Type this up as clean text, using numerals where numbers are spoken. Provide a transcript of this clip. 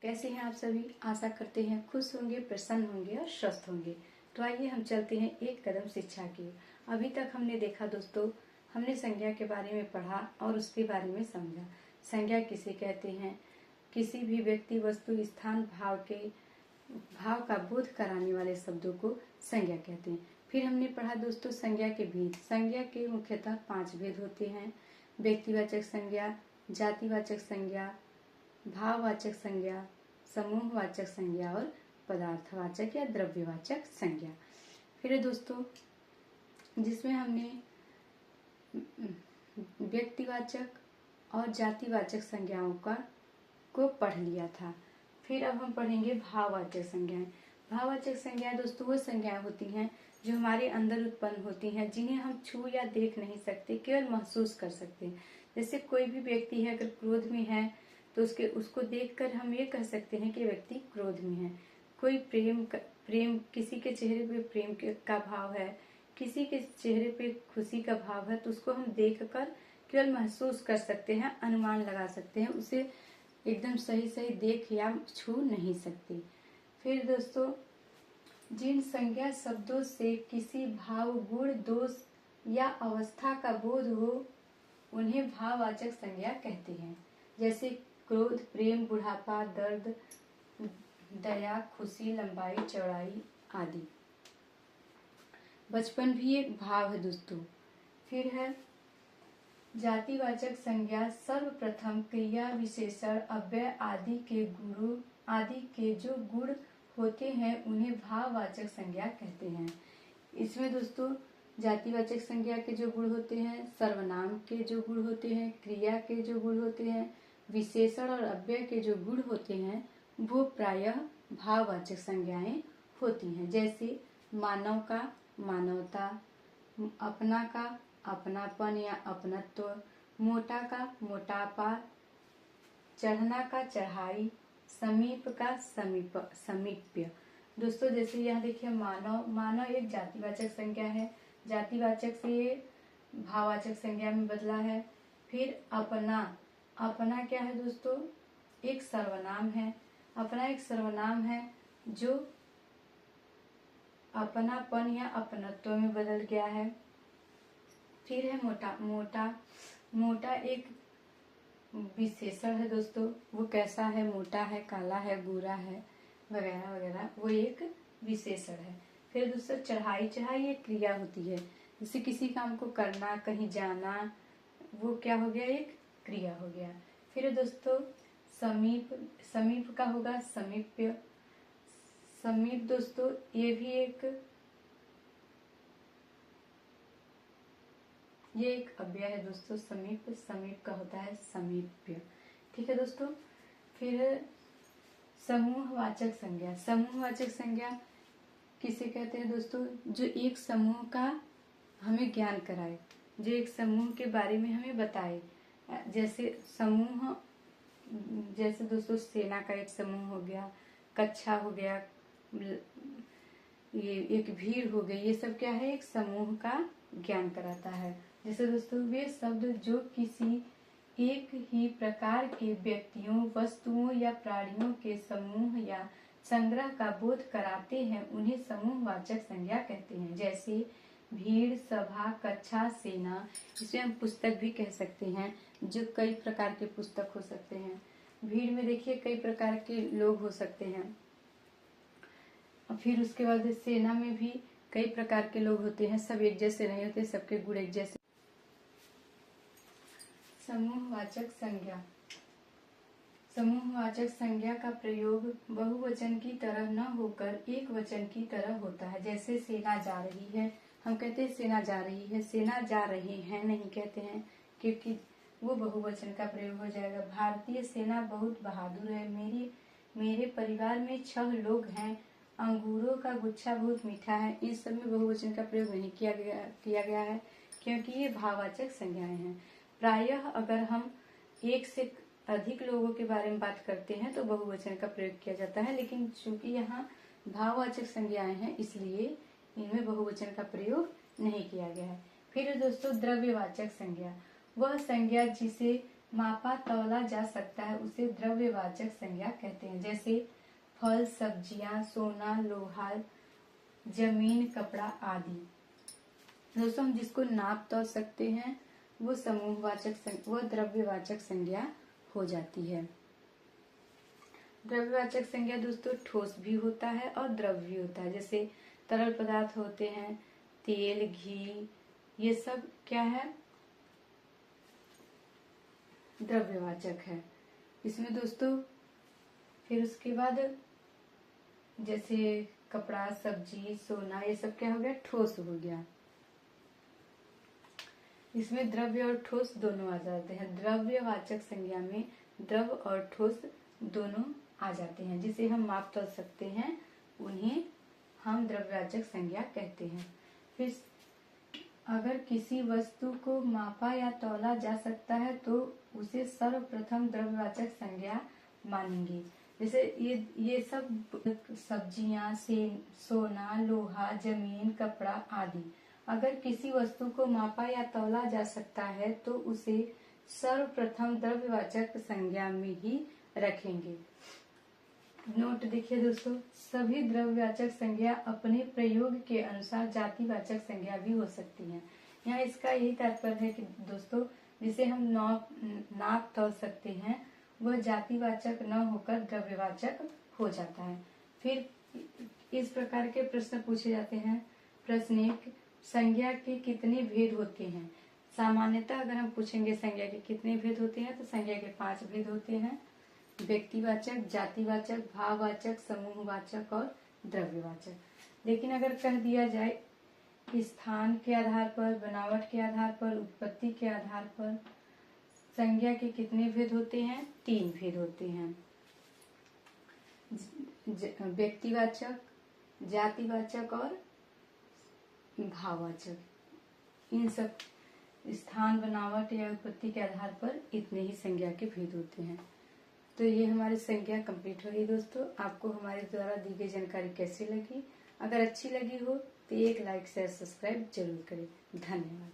कैसे हैं आप सभी। आशा करते हैं खुश होंगे, प्रसन्न होंगे और स्वस्थ होंगे। तो आइए हम चलते हैं एक कदम शिक्षा की ओर। अभी तक हमने देखा दोस्तों, हमने संज्ञा के बारे में पढ़ा और उसके बारे में समझा। संज्ञा किसे कहते हैं? किसी भी व्यक्ति, वस्तु, स्थान, भाव का बोध कराने वाले शब्दों को संज्ञा कहते हैं। फिर हमने पढ़ा दोस्तों संज्ञा के भेद। संज्ञा के मुख्यतः 5 भेद होते हैं: व्यक्तिवाचक संज्ञा, जातिवाचक संज्ञा, भाववाचक संज्ञा, समूहवाचक संज्ञा और पदार्थवाचक या द्रव्यवाचक संज्ञा। फिर दोस्तों जिसमें हमने व्यक्तिवाचक और जातिवाचक संज्ञाओं को पढ़ लिया था। फिर अब हम पढ़ेंगे भाववाचक संज्ञाएं। भाववाचक संज्ञाएं दोस्तों वो संज्ञाएं होती हैं जो हमारे अंदर उत्पन्न होती हैं, जिन्हें हम छू या देख नहीं सकते, केवल महसूस कर सकते हैं। जैसे कोई भी व्यक्ति है अगर क्रोध में है तो उसको देखकर हम ये कह सकते हैं कि व्यक्ति क्रोध में है। कोई प्रेम किसी के चेहरे पे प्रेम का भाव है, किसी के चेहरे पे खुशी का भाव है, तो उसको हम देखकर केवल महसूस कर सकते हैं, अनुमान लगा सकते हैं, उसे एकदम सही देख या छू नहीं सकते। फिर दोस्तों जिन संज्ञा शब्दों से किसी भाव, गुण, दोष या अवस्था का बोध हो उन्हें भाववाचक संज्ञा कहते हैं। जैसे क्रोध, प्रेम, बुढ़ापा, दर्द, दया, खुशी, लंबाई, चौड़ाई आदि। बचपन भी एक भाव है दोस्तों। फिर है जातिवाचक संज्ञा। सर्वप्रथम क्रिया, विशेषण, अव्यय आदि के जो गुण होते हैं उन्हें भाववाचक संज्ञा कहते हैं। इसमें दोस्तों जातिवाचक संज्ञा के जो गुण होते हैं, सर्वनाम के जो गुण होते हैं, क्रिया के जो गुण होते हैं, विशेषण और अव्यय के जो गुण होते हैं, वो प्रायः भाववाचक संज्ञाएं होती हैं। जैसे मानव का मानवता, अपना का अपनापन या अपनत्व, मोटा का मोटापा, चढ़ना का चढ़ाई, समीप का समीप्य। दोस्तों जैसे यहाँ देखिए मानव एक जातिवाचक संज्ञा है, जातिवाचक से भाववाचक संज्ञा में बदला है। फिर अपना क्या है दोस्तों? एक सर्वनाम है। अपना एक सर्वनाम है जो अपनापन या अपनत्व में बदल गया है। फिर है मोटा एक विशेषण है दोस्तों। वो कैसा है? मोटा है, काला है, गोरा है, वगैरह वगैरह, वो एक विशेषण है। फिर दोस्तों चढ़ाई एक क्रिया होती है। जैसे किसी काम को करना, कहीं जाना, वो क्या हो गया? एक क्रिया हो गया। फिर दोस्तों समीप का होगा समीप्य। समीप दोस्तों ये एक अव्यय है दोस्तों। समीप का होता है समीप्य। ठीक है दोस्तों। फिर समूहवाचक संज्ञा किसे कहते हैं दोस्तों? जो एक समूह का हमें ज्ञान कराए, जो एक समूह के बारे में हमें बताए। जैसे दोस्तों सेना का एक समूह हो गया, कक्षा हो गया, ये एक भीड़ हो गई। ये सब क्या है? एक समूह का ज्ञान कराता है। जैसे दोस्तों वे शब्द जो किसी एक ही प्रकार के व्यक्तियों, वस्तुओं या प्राणियों के समूह या संग्रह का बोध कराते हैं उन्हें समूहवाचक संज्ञा कहते हैं। जैसे भीड़, सभा, कक्षा, सेना। इसे हम पुस्तक भी कह सकते हैं, जो कई प्रकार के पुस्तक हो सकते हैं। भीड़ में देखिए कई प्रकार के लोग हो सकते हैं। फिर उसके बाद सेना में भी कई प्रकार के लोग होते हैं, सब एक जैसे नहीं होते, सबके गुण एक जैसे। समूहवाचक संज्ञा का प्रयोग बहुवचन की तरह न होकर एक वचन की तरह होता है। जैसे सेना जा रही है, हम कहते हैं सेना जा रही है, सेना जा रहे हैं नहीं कहते हैं, क्योंकि वो बहुवचन का प्रयोग हो जाएगा। भारतीय सेना बहुत बहादुर है। मेरे परिवार में 6 लोग हैं। अंगूरों का गुच्छा बहुत मीठा है। इस सब में बहुवचन का प्रयोग नहीं किया गया है, क्योंकि ये भाववाचक संज्ञाएं हैं। प्रायः अगर हम एक से अधिक लोगों के बारे में बात करते हैं तो बहुवचन का प्रयोग किया जाता है, लेकिन चूंकि यहाँ भाववाचक संज्ञाएं हैं इसलिए इनमें बहुवचन का प्रयोग नहीं किया गया है। फिर दोस्तों द्रव्यवाचक संज्ञा, वह संज्ञा जिसे मापा तौला जा सकता है उसे द्रव्यवाचक संज्ञा कहते हैं। जैसे फल, सब्जियां, सोना, लोहा, जमीन, कपड़ा आदि। दोस्तों हम जिसको नाप तौल सकते हैं वो वो द्रव्यवाचक संज्ञा हो जाती है। द्रव्यवाचक संज्ञा दोस्तों ठोस भी होता है और द्रव्य भी होता है। जैसे तरल पदार्थ होते हैं, तेल, घी, ये सब क्या है, द्रव्यवाचक है। इसमें दोस्तों फिर उसके बाद जैसे कपड़ा, सब्जी, सोना, ये सब क्या हो गया, ठोस हो गया। इसमें द्रव्य और ठोस दोनों आ जाते हैं। द्रव्यवाचक संज्ञा में द्रव और ठोस दोनों आ जाते हैं। जिसे हम माप तौल सकते हैं उन्हें हम द्रव्यवाचक संज्ञा कहते हैं। फिर अगर किसी वस्तु को मापा या तौला जा सकता है तो उसे सर्वप्रथम द्रव्यवाचक संज्ञा मानेंगे। जैसे ये सब सब्जियां, सोना, लोहा, जमीन, कपड़ा आदि। अगर किसी वस्तु को मापा या तौला जा सकता है तो उसे सर्वप्रथम द्रव्यवाचक संज्ञा में ही रखेंगे। नोट देखिए दोस्तों, सभी द्रव्यवाचक संज्ञा अपने प्रयोग के अनुसार जातिवाचक संज्ञा भी हो सकती हैं। यहाँ इसका यही तात्पर्य है कि दोस्तों जिसे हम नाप तौल सकते हैं वह जातिवाचक न होकर द्रव्यवाचक हो जाता है। फिर इस प्रकार के प्रश्न पूछे जाते हैं। प्रश्न 1, संज्ञा के कितने भेद होते हैं? सामान्यतः अगर हम पूछेंगे संज्ञा के कितने भेद होते हैं तो संज्ञा के 5 भेद होते हैं। व्यक्तिवाचक, जातिवाचक, भाववाचक, समूहवाचक और द्रव्यवाचक। लेकिन अगर कह दिया जाए स्थान के आधार पर, बनावट के आधार पर, उत्पत्ति के आधार पर संज्ञा के कितने भेद होते हैं? 3 भेद होते हैं। व्यक्तिवाचक, जातिवाचक और भाववाचक। इन सब स्थान, बनावट या उत्पत्ति के आधार पर इतने ही संज्ञा के भेद होते हैं। तो ये हमारी संज्ञा कंप्लीट हो गई दोस्तों। आपको हमारे द्वारा दी गई जानकारी कैसी लगी? अगर अच्छी लगी हो तो एक लाइक, शेयर, सब्सक्राइब जरूर करें। धन्यवाद।